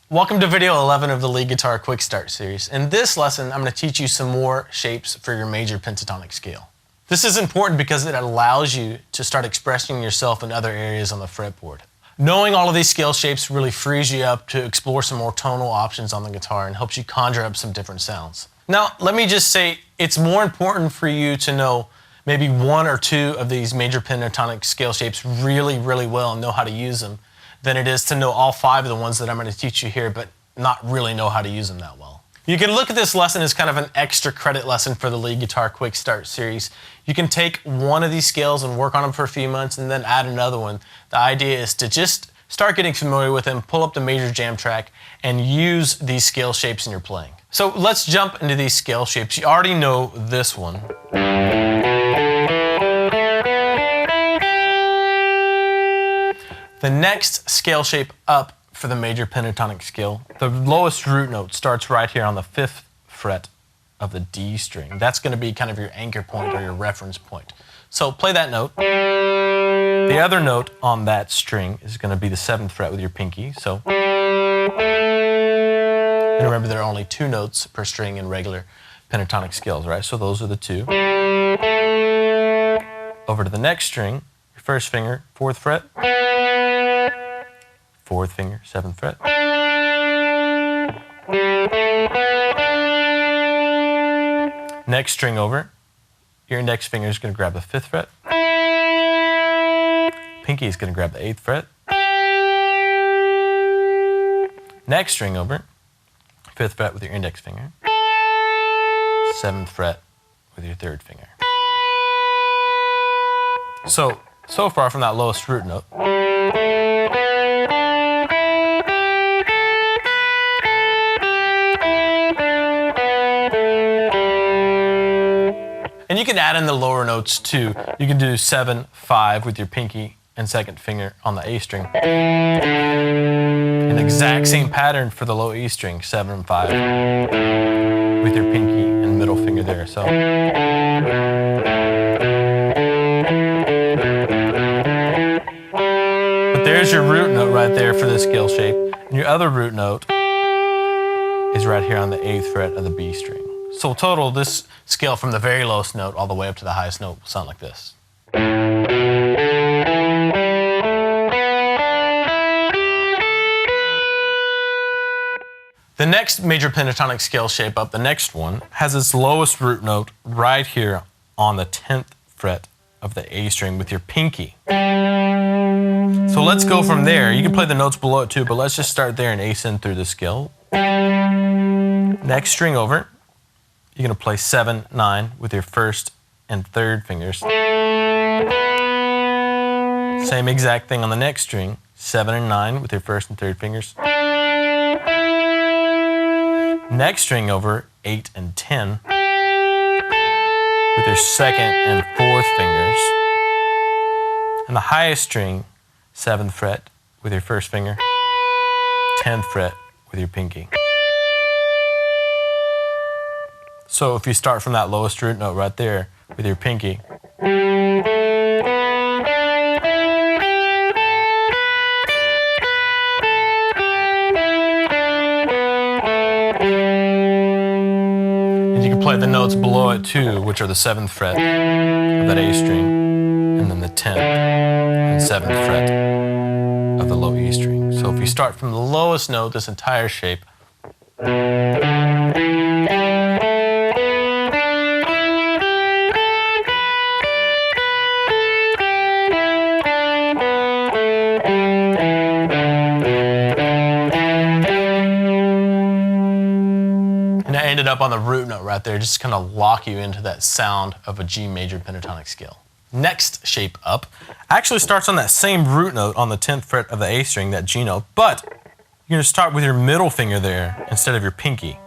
Welcome to video 11 of the Lead Guitar Quick Start series. In this lesson, I'm going to teach you some more shapes for your major pentatonic scale. This is important because it allows you to start expressing yourself in other areas on the fretboard. Knowing all of these scale shapes really frees you up to explore some more tonal options on the guitar and helps you conjure up some different sounds. Now, let me just say, it's more important for you to know maybe one or two of these major pentatonic scale shapes really well and know how to use them than it is to know all five of the ones that I'm going to teach you here, but not really know how to use them that well. You can look at this lesson as kind of an extra credit lesson for the Lead Guitar Quick Start series. You can take one of these scales and work on them for a few months and then add another one. The idea is to just start getting familiar with them, pull up the major jam track, and use these scale shapes in your playing. So let's jump into these scale shapes. You already know this one. The next scale shape up for the major pentatonic scale, the lowest root note starts right here on the 5th fret of the D string. That's going to be kind of your anchor point or your reference point. So play that note. The other note on that string is going to be the 7th fret with your pinky. So, and remember there are only 2 notes per string in regular pentatonic scales, right? So those are the 2. Over to the next string, your first finger, 4th fret. 4th finger, 7th fret. Next string over, your index finger is going to grab the 5th fret. Pinky is going to grab the 8th fret. Next string over, 5th fret with your index finger. 7th fret with your 3rd finger. So far from that lowest root note, and you can add in the lower notes too. You can do 7, 5 with your pinky and 2nd finger on the A string. An exact same pattern for the low E string, 7 and 5 with your pinky and middle finger there. So, but there's your root note right there for this scale shape. And your other root note is right here on the 8th fret of the B string. So total, this scale from the very lowest note all the way up to the highest note will sound like this. The next major pentatonic scale shape up, the next one, has its lowest root note right here on the 10th fret of the A string with your pinky. So let's go from there. You can play the notes below it too, but let's just start there and ascend through the scale. Next string over, you're going to play 7, 9 with your 1st and 3rd fingers. Same exact thing on the next string, 7 and 9 with your 1st and 3rd fingers. Next string over, 8 and 10 with your 2nd and 4th fingers. And the highest string, 7th fret with your 1st finger, 10th fret with your pinky. So if you start from that lowest root note right there with your pinky, and you can play the notes below it too, which are the 7th fret of that A string, and then the 10th and 7th fret of the low E string. So if you start from the lowest note, this entire shape, ended up on the root note right there, just kind of lock you into that sound of a G major pentatonic scale. Next shape up actually starts on that same root note on the 10th fret of the A string, that G note, but you're going to start with your middle finger there instead of your pinky.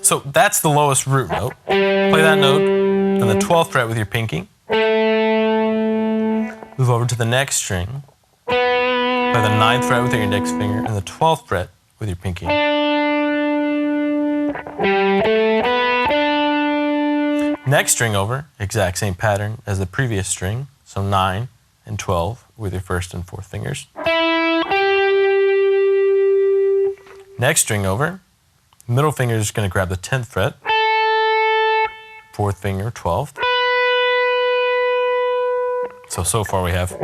So that's the lowest root note. Play that note on the 12th fret with your pinky. Move over to the next string. Play the 9th fret with your index finger and the 12th fret with your pinky. Next string over, exact same pattern as the previous string, so 9 and 12 with your 1st and 4th fingers. Next string over, middle finger is going to grab the 10th fret, fourth finger, 12th. So far we have. And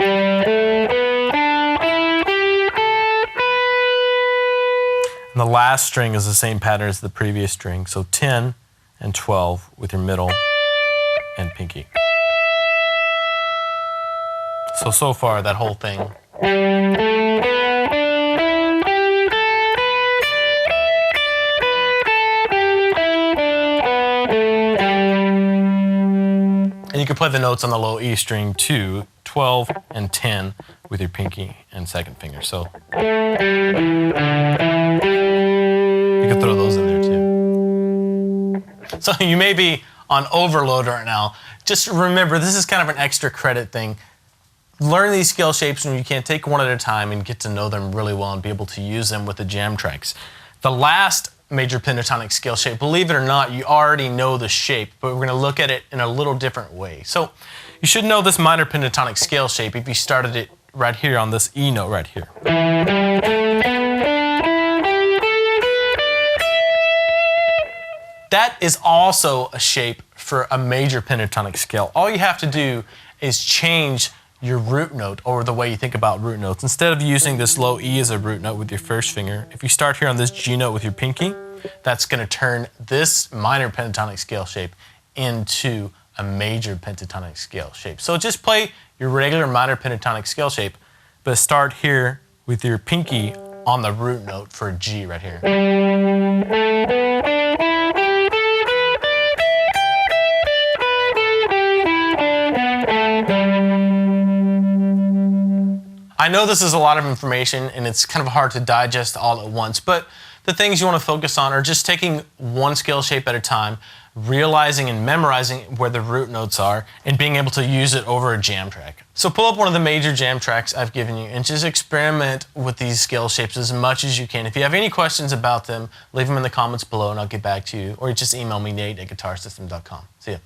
the last string is the same pattern as the previous string, so 10 and 12 with your middle and pinky. So far that whole thing. And you can play the notes on the low E string too, 12 and 10 with your pinky and second finger. So you can throw those in there too. So you may be on overload right now. Just remember, this is kind of an extra credit thing. Learn these scale shapes when you can, take one at a time and get to know them really well and be able to use them with the jam tracks. The last major pentatonic scale shape, believe it or not, you already know the shape, but we're going to look at it in a little different way. So you should know this minor pentatonic scale shape if you started it right here on this E note right here. That is also a shape for a major pentatonic scale. All you have to do is change your root note, or the way you think about root notes. Instead of using this low E as a root note with your first finger, if you start here on this G note with your pinky, that's going to turn this minor pentatonic scale shape into a major pentatonic scale shape. So just play your regular minor pentatonic scale shape, but start here with your pinky on the root note for G right here. I know this is a lot of information and it's kind of hard to digest all at once, but the things you want to focus on are just taking one scale shape at a time, realizing and memorizing where the root notes are, and being able to use it over a jam track. So pull up one of the major jam tracks I've given you and just experiment with these scale shapes as much as you can. If you have any questions about them, leave them in the comments below and I'll get back to you, or just email me, Nate@guitarsystem.com. See ya.